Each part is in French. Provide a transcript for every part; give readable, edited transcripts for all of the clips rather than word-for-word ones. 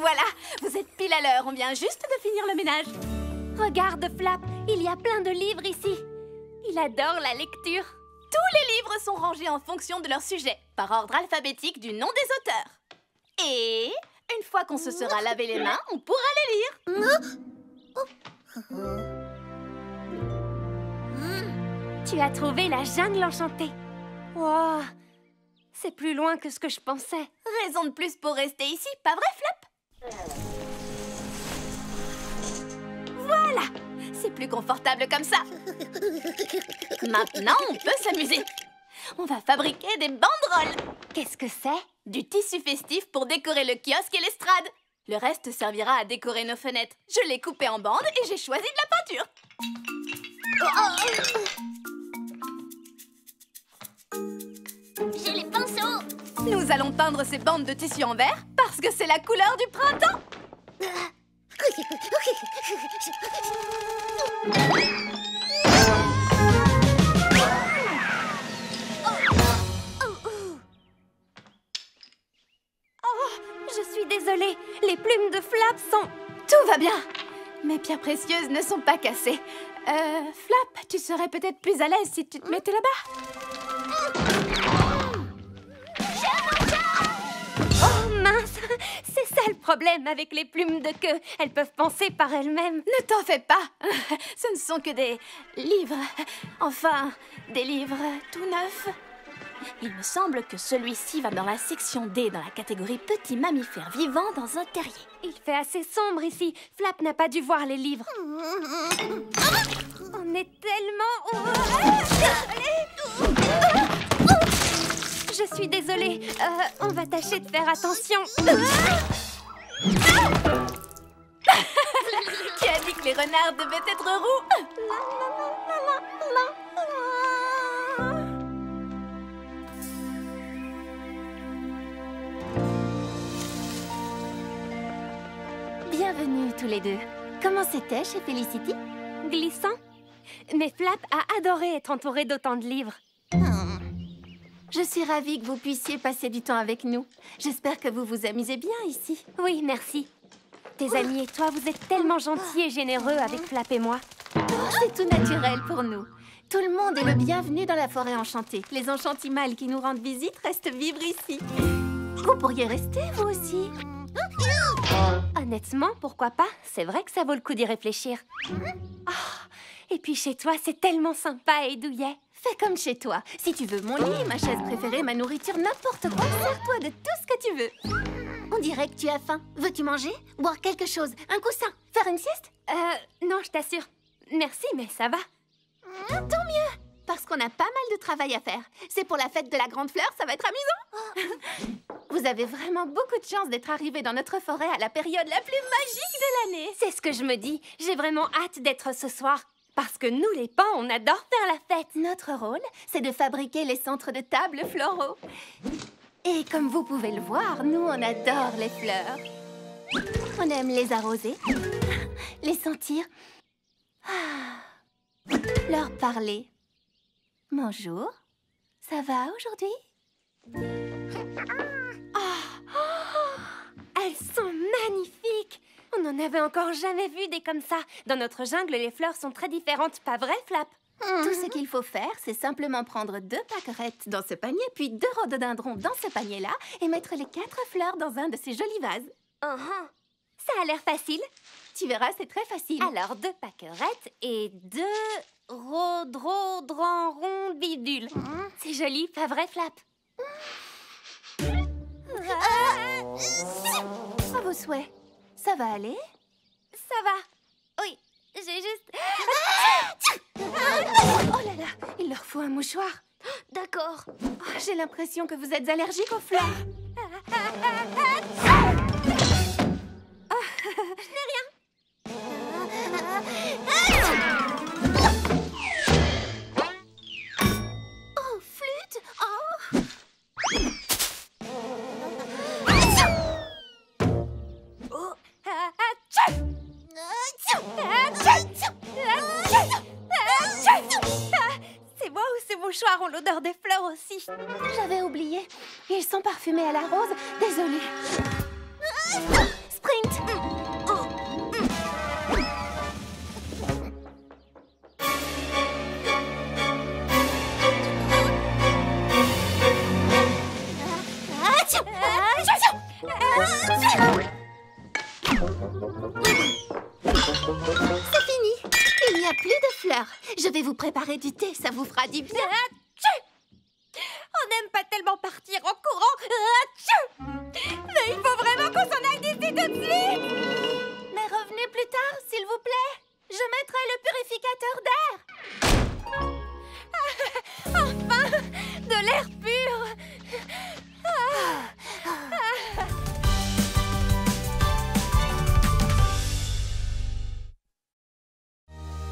voilà, vous êtes pile à l'heure, on vient juste de finir le ménage. Regarde, Flap, il y a plein de livres ici. Il adore la lecture. Tous les livres sont rangés en fonction de leur sujet, par ordre alphabétique du nom des auteurs. Et une fois qu'on se sera lavé les mains, on pourra les lire. Tu as trouvé la jungle enchantée. Wow, c'est plus loin que ce que je pensais. Raison de plus pour rester ici, pas vrai, Flap? Voilà, c'est plus confortable comme ça. Maintenant, on peut s'amuser. On va fabriquer des banderoles. Qu'est-ce que c'est? Du tissu festif pour décorer le kiosque et l'estrade. Le reste servira à décorer nos fenêtres. Je l'ai coupé en bandes et j'ai choisi de la peinture. J'ai les pinceaux. Nous allons peindre ces bandes de tissu en vert parce que c'est la couleur du printemps. Je suis désolée, les plumes de Flap sont... Tout va bien. Mes pierres précieuses ne sont pas cassées. Flap, tu serais peut-être plus à l'aise si tu te mettais là-bas. Oh mince, c'est ça le problème avec les plumes de queue. Elles peuvent penser par elles-mêmes. Ne t'en fais pas. Ce ne sont que des livres. Enfin, des livres tout neufs. Il me semble que celui-ci va dans la section D, dans la catégorie petits mammifères vivants dans un terrier. Il fait assez sombre ici. Flap n'a pas dû voir les livres. On est tellement... Je suis désolée. On va tâcher de faire attention. Qui a dit que les renards devaient être roux? Bienvenue tous les deux. Comment c'était chez Felicity? Glissant. Mais Flap a adoré être entouré d'autant de livres. Je suis ravie que vous puissiez passer du temps avec nous. J'espère que vous vous amusez bien ici. Oui, merci. Tes amis et toi, vous êtes tellement gentils et généreux avec Flap et moi. C'est tout naturel pour nous. Tout le monde est le bienvenu dans la forêt enchantée. Les enchantimals qui nous rendent visite restent vivre ici. Vous pourriez rester, vous aussi. Honnêtement, pourquoi pas? C'est vrai que ça vaut le coup d'y réfléchir. Et puis chez toi, c'est tellement sympa et douillet. Fais comme chez toi. Si tu veux mon lit, ma chaise préférée, ma nourriture, n'importe quoi, sers-toi de tout ce que tu veux. On dirait que tu as faim. Veux-tu manger? Boire quelque chose? Un coussin? Faire une sieste? Non, je t'assure. Merci, mais ça va. Tant mieux. Parce qu'on a pas mal de travail à faire. C'est pour la fête de la grande fleur, ça va être amusant. Vous avez vraiment beaucoup de chance d'être arrivés dans notre forêt à la période la plus magique de l'année. C'est ce que je me dis. J'ai vraiment hâte d'être ce soir. Parce que nous, les pans, on adore faire la fête. Notre rôle, c'est de fabriquer les centres de table floraux. Et comme vous pouvez le voir, nous, on adore les fleurs. On aime les arroser, les sentir, leur parler. Bonjour, ça va aujourd'hui? Elles sont magnifiques. On n'en avait encore jamais vu des comme ça. Dans notre jungle, les fleurs sont très différentes, pas vrai, Flap? Tout ce qu'il faut faire, c'est simplement prendre 2 pâquerettes dans ce panier, puis 2 rhododendrons dans ce panier-là, et mettre les 4 fleurs dans un de ces jolis vases. Ça a l'air facile. Tu verras, c'est très facile. Alors, 2 pâquerettes et 2 rhododendrons bidules. C'est joli, pas vrai, Flap? À vos souhaits. Ça va aller? Ça va. Oui, j'ai juste... Oh là là, il leur faut un mouchoir. D'accord. J'ai l'impression que vous êtes allergique aux fleurs. Je n'ai rien. Oh, flûte! Oh! C'est moi ou ces mouchoirs ont l'odeur des fleurs aussi? J'avais oublié. Ils sont parfumés à la rose. Désolée. Spring! Fleur, je vais vous préparer du thé, ça vous fera du bien. On n'aime pas tellement partir en courant. Mais il faut vraiment qu'on s'en aille d'ici tout de suite. Mais revenez plus tard, s'il vous plaît. Je mettrai le purificateur d'air. Enfin, de l'air pur.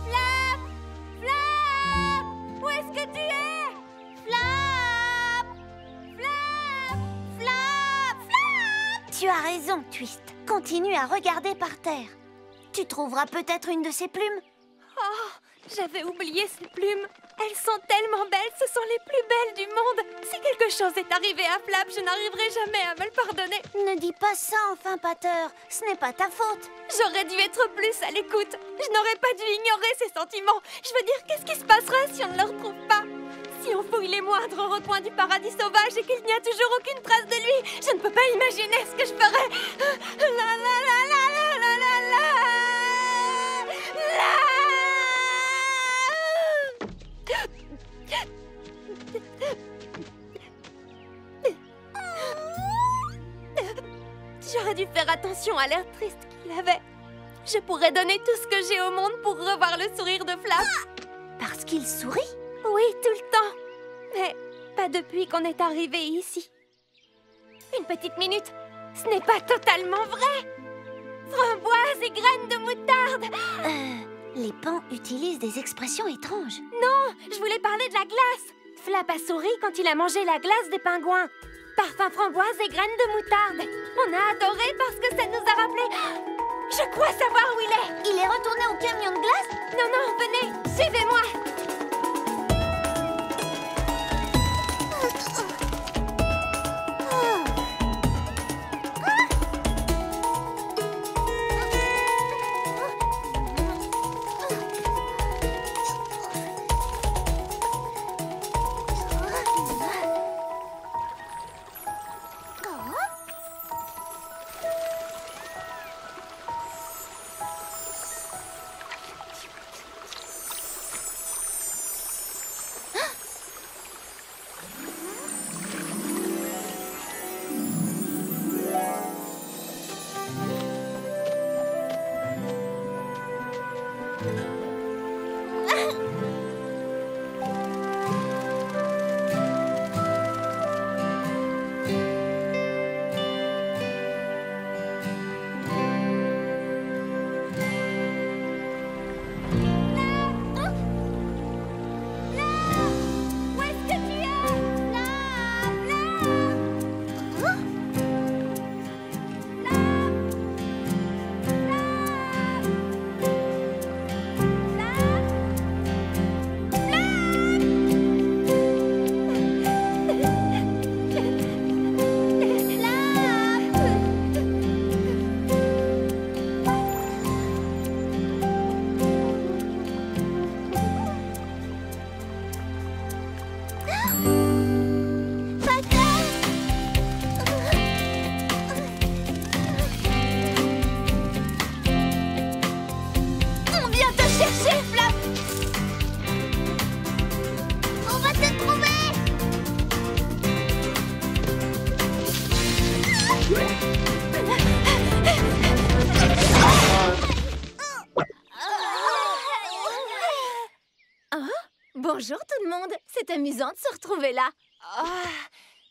Flap! Flap! Où est-ce que tu es? Flap! Flap! Flap! Flap! Tu as raison, Twist. Continue à regarder par terre. Tu trouveras peut-être une de ces plumes. Oh, j'avais oublié ces plumes. Elles sont tellement belles, ce sont les plus belles du monde. Si quelque chose est arrivé à Flap, je n'arriverai jamais à me le pardonner. Ne dis pas ça, enfin, Pater. Ce n'est pas ta faute. J'aurais dû être plus à l'écoute. Je n'aurais pas dû ignorer ses sentiments. Je veux dire, qu'est-ce qui se passera si on ne le retrouve pas? Si on fouille les moindres recoins du paradis sauvage et qu'il n'y a toujours aucune trace de lui, je ne peux pas imaginer ce que je ferais. La la la la la la la la. J'aurais dû faire attention à l'air triste qu'il avait. Je pourrais donner tout ce que j'ai au monde pour revoir le sourire de Flap. Parce qu'il sourit? Oui, tout le temps. Mais pas depuis qu'on est arrivé ici. Une petite minute. Ce n'est pas totalement vrai. Framboise et graines de moutarde. Les pans utilisent des expressions étranges. Non, je voulais parler de la glace. Flap a souri quand il a mangé la glace des pingouins. Parfum framboise et graines de moutarde. On a adoré parce que ça nous a rappelé... Je crois savoir où il est. Il est retourné au camion de glace? Non, non, venez, suivez-moi. Bonjour tout le monde, c'est amusant de se retrouver là. Oh,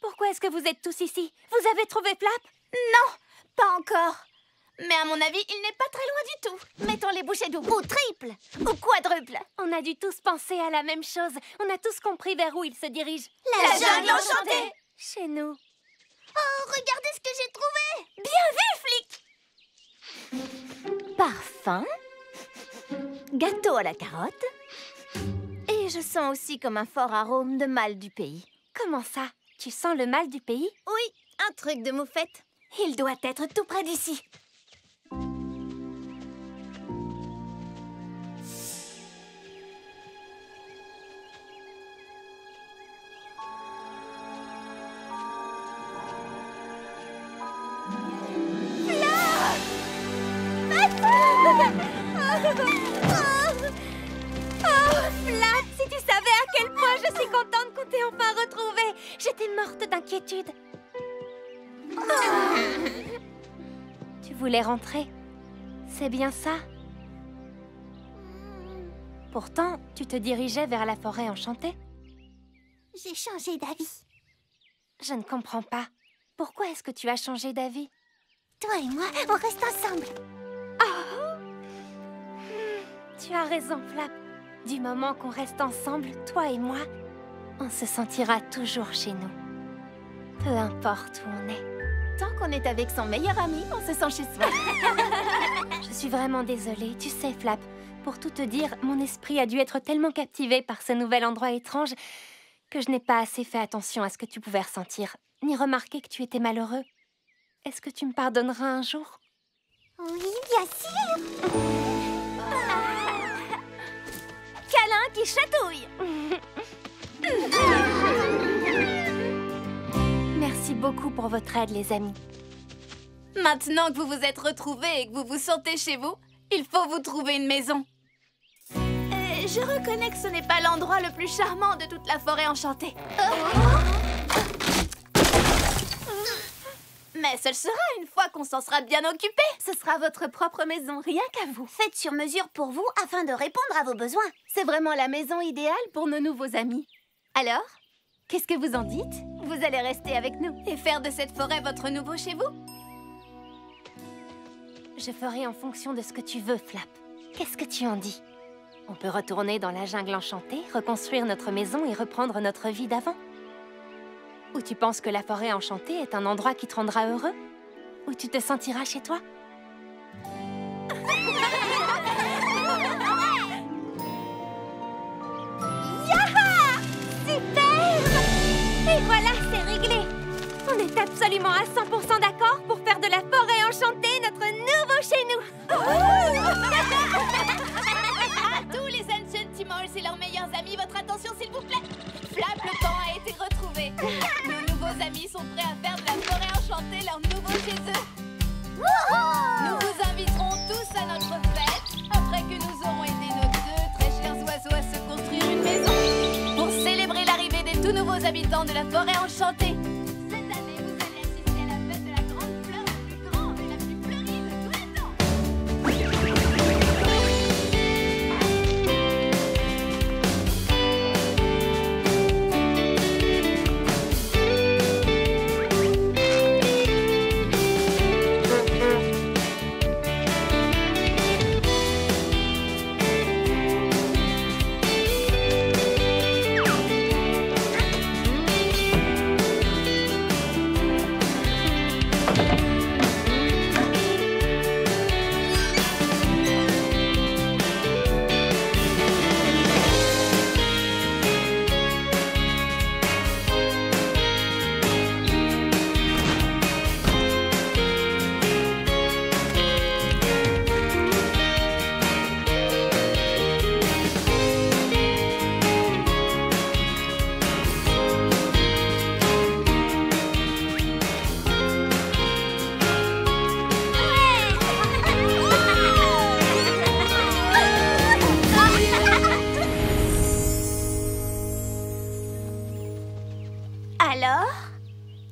pourquoi est-ce que vous êtes tous ici? Vous avez trouvé Flap? Non, pas encore. Mais à mon avis, il n'est pas très loin du tout. Mettons les bouchées doubles, ou triples, ou quadruples. On a dû tous penser à la même chose. On a tous compris vers où il se dirige. La jungle enchantée. Chez nous. Oh, regardez ce que j'ai trouvé. Bien vu, flic. Parfum. Gâteau à la carotte. Et je sens aussi comme un fort arôme de mal du pays. Comment ça? Tu sens le mal du pays? Oui, un truc de moufette. Il doit être tout près d'ici. t'ai enfin retrouvée. J'étais morte d'inquiétude. Tu voulais rentrer? C'est bien ça? Pourtant, tu te dirigeais vers la forêt enchantée. J'ai changé d'avis. Je ne comprends pas. Pourquoi est-ce que tu as changé d'avis? Toi et moi, on reste ensemble. Tu as raison, Flap. Du moment qu'on reste ensemble, toi et moi, on se sentira toujours chez nous. Peu importe où on est. Tant qu'on est avec son meilleur ami, on se sent chez soi. Je suis vraiment désolée. Tu sais, Flap, pour tout te dire, mon esprit a dû être tellement captivé par ce nouvel endroit étrange que je n'ai pas assez fait attention à ce que tu pouvais ressentir, ni remarqué que tu étais malheureux. Est-ce que tu me pardonneras un jour? Oui, bien sûr. Câlin qui chatouille. Merci beaucoup pour votre aide, les amis. Maintenant que vous vous êtes retrouvés et que vous vous sentez chez vous, il faut vous trouver une maison. Je reconnais que ce n'est pas l'endroit le plus charmant de toute la forêt enchantée. Mais ce le sera une fois qu'on s'en sera bien occupé. Ce sera votre propre maison, rien qu'à vous. Faite sur mesure pour vous afin de répondre à vos besoins. C'est vraiment la maison idéale pour nos nouveaux amis. Alors, qu'est-ce que vous en dites? Vous allez rester avec nous Et faire de cette forêt votre nouveau chez vous? Je ferai en fonction de ce que tu veux, Flap. Qu'est-ce que tu en dis? On peut retourner dans la jungle enchantée, reconstruire notre maison et reprendre notre vie d'avant. Ou tu penses que la forêt enchantée est un endroit qui te rendra heureux? Où tu te sentiras chez toi? Et voilà, c'est réglé! On est absolument à 100% d'accord pour faire de la forêt enchantée notre nouveau chez nous! À tous les Enchantimals et leurs meilleurs amis, votre attention s'il vous plaît. Flap le temps a été retrouvé. Nos nouveaux amis sont prêts à faire de la forêt enchantée leur nouveau chez eux. Nous vous inviterons tous à notre fête après que nous aurons aidé nos deux très chers oiseaux à se construire une maison pour célébrer l'arrivée des tout nouveaux habitants de la forêt enchantée. Cette année, vous allez assister à la fête de la grande fleur la plus grande et la plus fleurie de tous les temps. Alors,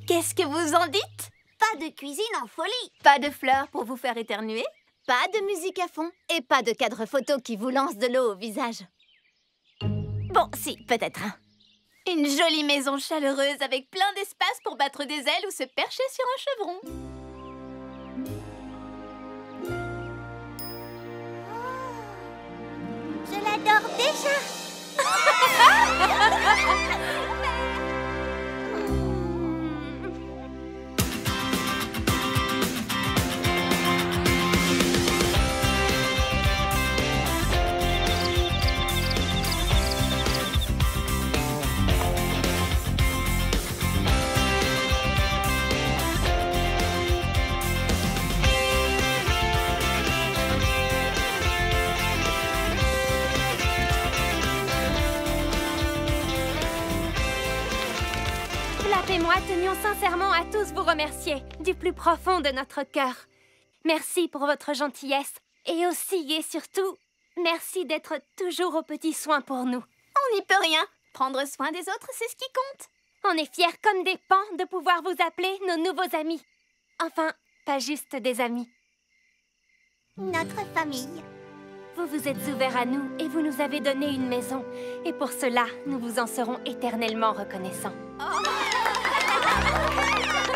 qu'est-ce que vous en dites? Pas de cuisine en folie. Pas de fleurs pour vous faire éternuer? Pas de musique à fond. Et pas de cadre photo qui vous lance de l'eau au visage. Bon, si, peut-être. Une jolie maison chaleureuse avec plein d'espace pour battre des ailes ou se percher sur un chevron. Je l'adore déjà. Flap et moi tenions sincèrement à tous vous remercier, du plus profond de notre cœur. Merci pour votre gentillesse, et aussi et surtout, merci d'être toujours aux petits soins pour nous. On n'y peut rien. Prendre soin des autres, c'est ce qui compte. On est fiers comme des pans de pouvoir vous appeler nos nouveaux amis. Enfin, pas juste des amis. Notre famille. Vous vous êtes ouverts à nous et vous nous avez donné une maison. Et pour cela, nous vous en serons éternellement reconnaissants.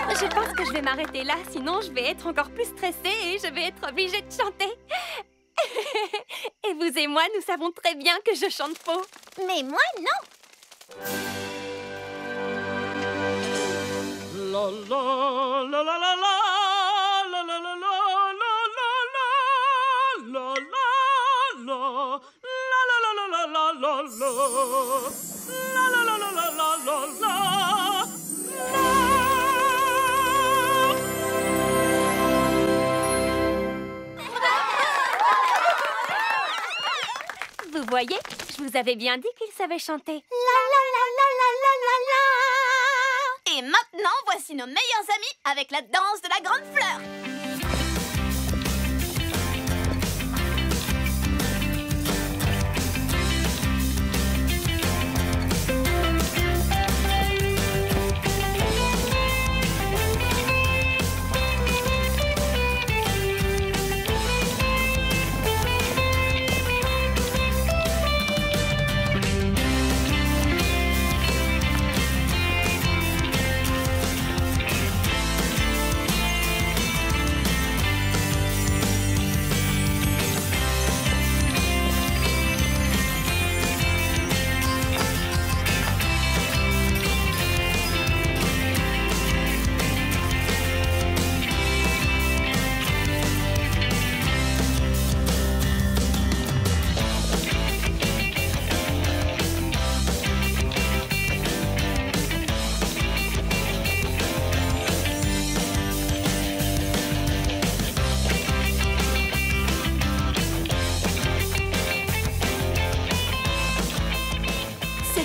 Je pense que je vais m'arrêter là, sinon je vais être encore plus stressée et je vais être obligée de chanter. Et vous et moi, nous savons très bien que je chante faux. Mais moi, non. La la la la la la la la la la la la Vous voyez, je vous avais bien dit qu'il savait chanter. Et maintenant, voici nos meilleurs amis avec la danse de la grande fleur.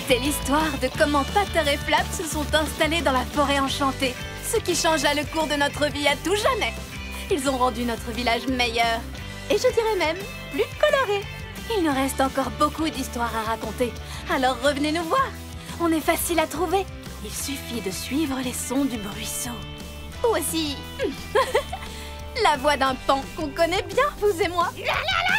C'était l'histoire de comment Pater et Flap se sont installés dans la forêt enchantée, ce qui changea le cours de notre vie à tout jamais. Ils ont rendu notre village meilleur, et je dirais même plus coloré. Il nous reste encore beaucoup d'histoires à raconter, alors revenez nous voir. On est facile à trouver, il suffit de suivre les sons du ruisseau. Ou aussi la voix d'un pan qu'on connaît bien, vous et moi. La la la!